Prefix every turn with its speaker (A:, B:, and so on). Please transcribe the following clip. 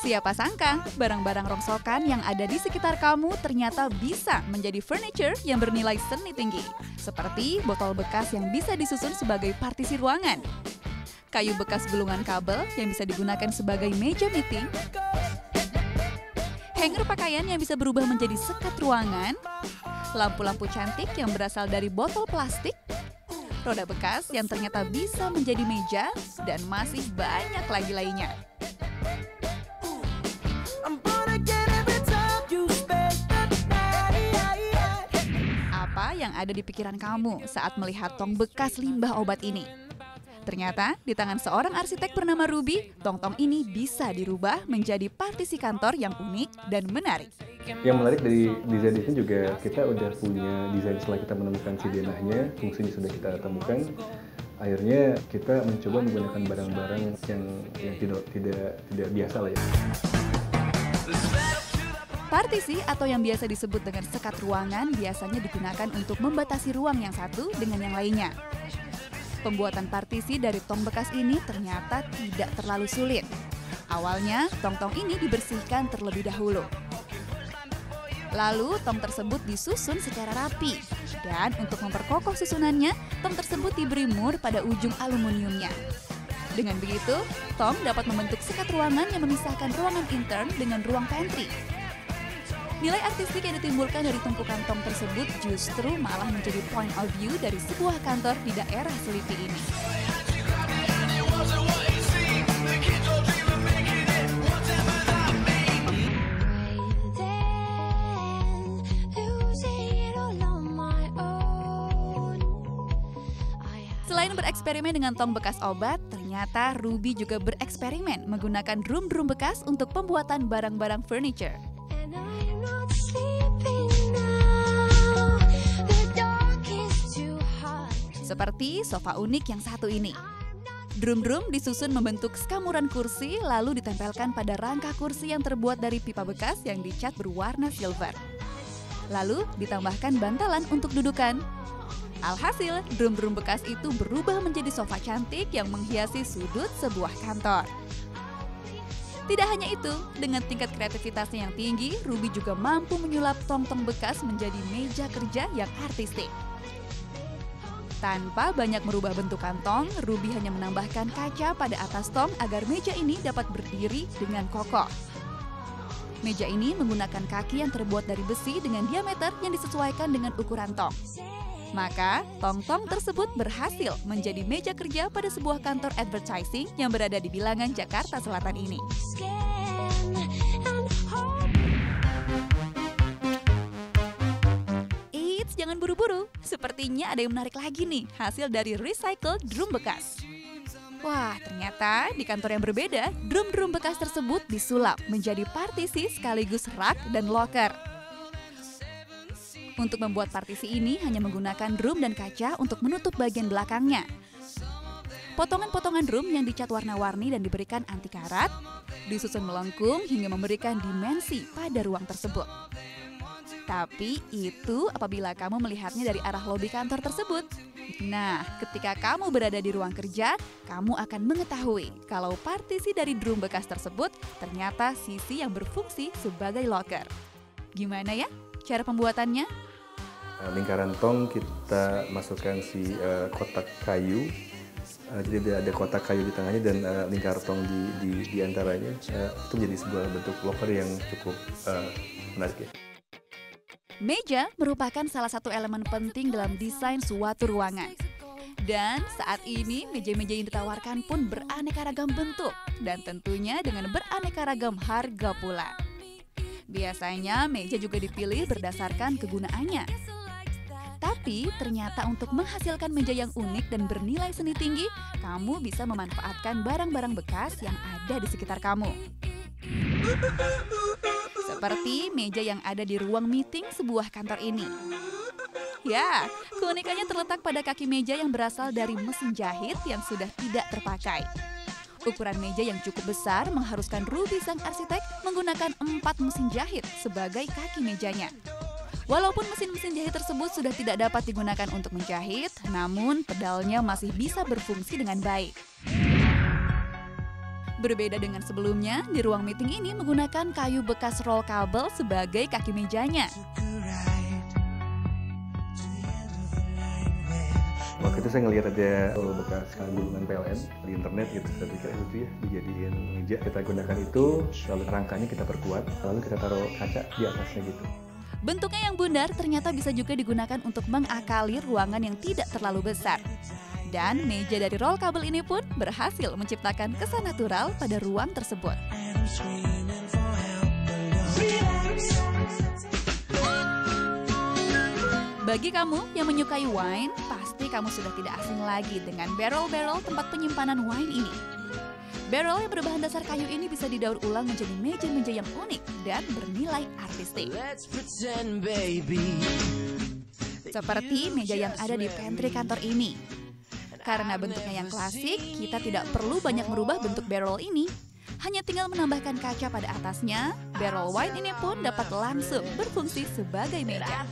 A: Siapa sangka, barang-barang rongsokan yang ada di sekitar kamu ternyata bisa menjadi furniture yang bernilai seni tinggi. Seperti botol bekas yang bisa disusun sebagai partisi ruangan, kayu bekas gulungan kabel yang bisa digunakan sebagai meja meeting, hanger pakaian yang bisa berubah menjadi sekat ruangan, lampu-lampu cantik yang berasal dari botol plastik, roda bekas yang ternyata bisa menjadi meja, dan masih banyak lagi lainnya. Apa yang ada di pikiran kamu saat melihat tong bekas limbah obat ini? Ternyata, di tangan seorang arsitek bernama Ruby, tong-tong ini bisa dirubah menjadi partisi kantor yang unik dan menarik.
B: Yang menarik dari desain ini juga kita udah punya desain setelah kita menemukan si denahnya, fungsinya sudah kita temukan. Akhirnya kita mencoba menggunakan barang-barang yang tidak biasa lah ya.
A: Partisi atau yang biasa disebut dengan sekat ruangan biasanya digunakan untuk membatasi ruang yang satu dengan yang lainnya. Pembuatan partisi dari tong bekas ini ternyata tidak terlalu sulit. Awalnya, tong-tong ini dibersihkan terlebih dahulu. Lalu, tong tersebut disusun secara rapi. Dan untuk memperkokoh susunannya, tong tersebut diberi mur pada ujung aluminiumnya. Dengan begitu, tong dapat membentuk sekat ruangan yang memisahkan ruangan intern dengan ruang pantry. Nilai artistik yang ditimbulkan dari tumpukan tong tersebut justru malah menjadi point of view dari sebuah kantor di daerah Selipi ini. Selain bereksperimen dengan tong bekas obat, ternyata Ruby juga bereksperimen menggunakan drum-drum bekas untuk pembuatan barang-barang furniture. Seperti sofa unik yang satu ini. Drum-drum disusun membentuk skamuran kursi lalu ditempelkan pada rangka kursi yang terbuat dari pipa bekas yang dicat berwarna silver. Lalu ditambahkan bantalan untuk dudukan. Alhasil, drum-drum bekas itu berubah menjadi sofa cantik yang menghiasi sudut sebuah kantor. Tidak hanya itu, dengan tingkat kreativitasnya yang tinggi, Ruby juga mampu menyulap tong-tong bekas menjadi meja kerja yang artistik. Tanpa banyak merubah bentuk kantong, Ruby hanya menambahkan kaca pada atas tong agar meja ini dapat berdiri dengan kokoh. Meja ini menggunakan kaki yang terbuat dari besi dengan diameter yang disesuaikan dengan ukuran tong. Maka, tong-tong tersebut berhasil menjadi meja kerja pada sebuah kantor advertising yang berada di bilangan Jakarta Selatan ini. Jangan buru-buru, sepertinya ada yang menarik lagi nih, hasil dari recycle drum bekas. Wah, ternyata di kantor yang berbeda, drum-drum bekas tersebut disulap menjadi partisi sekaligus rak dan loker. Untuk membuat partisi ini hanya menggunakan drum dan kaca untuk menutup bagian belakangnya. Potongan-potongan drum yang dicat warna-warni dan diberikan anti karat, disusun melengkung hingga memberikan dimensi pada ruang tersebut. Tapi itu apabila kamu melihatnya dari arah lobi kantor tersebut. Nah, ketika kamu berada di ruang kerja, kamu akan mengetahui kalau partisi dari drum bekas tersebut ternyata sisi yang berfungsi sebagai loker. Gimana ya cara pembuatannya?
B: Lingkaran tong kita masukkan si kotak kayu. Jadi ada kotak kayu di tengahnya dan lingkar tong di antaranya. Itu menjadi sebuah bentuk loker yang cukup menarik ya.
A: Meja merupakan salah satu elemen penting dalam desain suatu ruangan. Dan saat ini meja-meja yang ditawarkan pun beraneka ragam bentuk dan tentunya dengan beraneka ragam harga pula. Biasanya meja juga dipilih berdasarkan kegunaannya. Tapi ternyata untuk menghasilkan meja yang unik dan bernilai seni tinggi, kamu bisa memanfaatkan barang-barang bekas yang ada di sekitar kamu. Seperti meja yang ada di ruang meeting sebuah kantor ini. Ya, keunikannya terletak pada kaki meja yang berasal dari mesin jahit yang sudah tidak terpakai. Ukuran meja yang cukup besar mengharuskan Ruby sang arsitek menggunakan 4 mesin jahit sebagai kaki mejanya. Walaupun mesin-mesin jahit tersebut sudah tidak dapat digunakan untuk menjahit, namun pedalnya masih bisa berfungsi dengan baik. Berbeda dengan sebelumnya, di ruang meeting ini menggunakan kayu bekas roll kabel sebagai kaki mejanya.
B: Waktu itu saya ngelihat ada bekas kayu dengan PLN di internet gitu. Saya pikir itu ya dijadiin meja. Kita gunakan itu, lalu rangkanya kita perkuat, lalu kita taruh kaca di atasnya gitu.
A: Bentuknya yang bundar ternyata bisa juga digunakan untuk mengakali ruangan yang tidak terlalu besar. Dan meja dari roll kabel ini pun berhasil menciptakan kesan natural pada ruang tersebut. Bagi kamu yang menyukai wine, pasti kamu sudah tidak asing lagi dengan barrel-barrel tempat penyimpanan wine ini. Barrel yang berbahan dasar kayu ini bisa didaur ulang menjadi meja-meja yang unik dan bernilai artistik. Seperti meja yang ada di pantry kantor ini. Karena bentuknya yang klasik, kita tidak perlu banyak merubah bentuk barrel ini. Hanya tinggal menambahkan kaca pada atasnya, barrel wine ini pun dapat langsung berfungsi sebagai meja.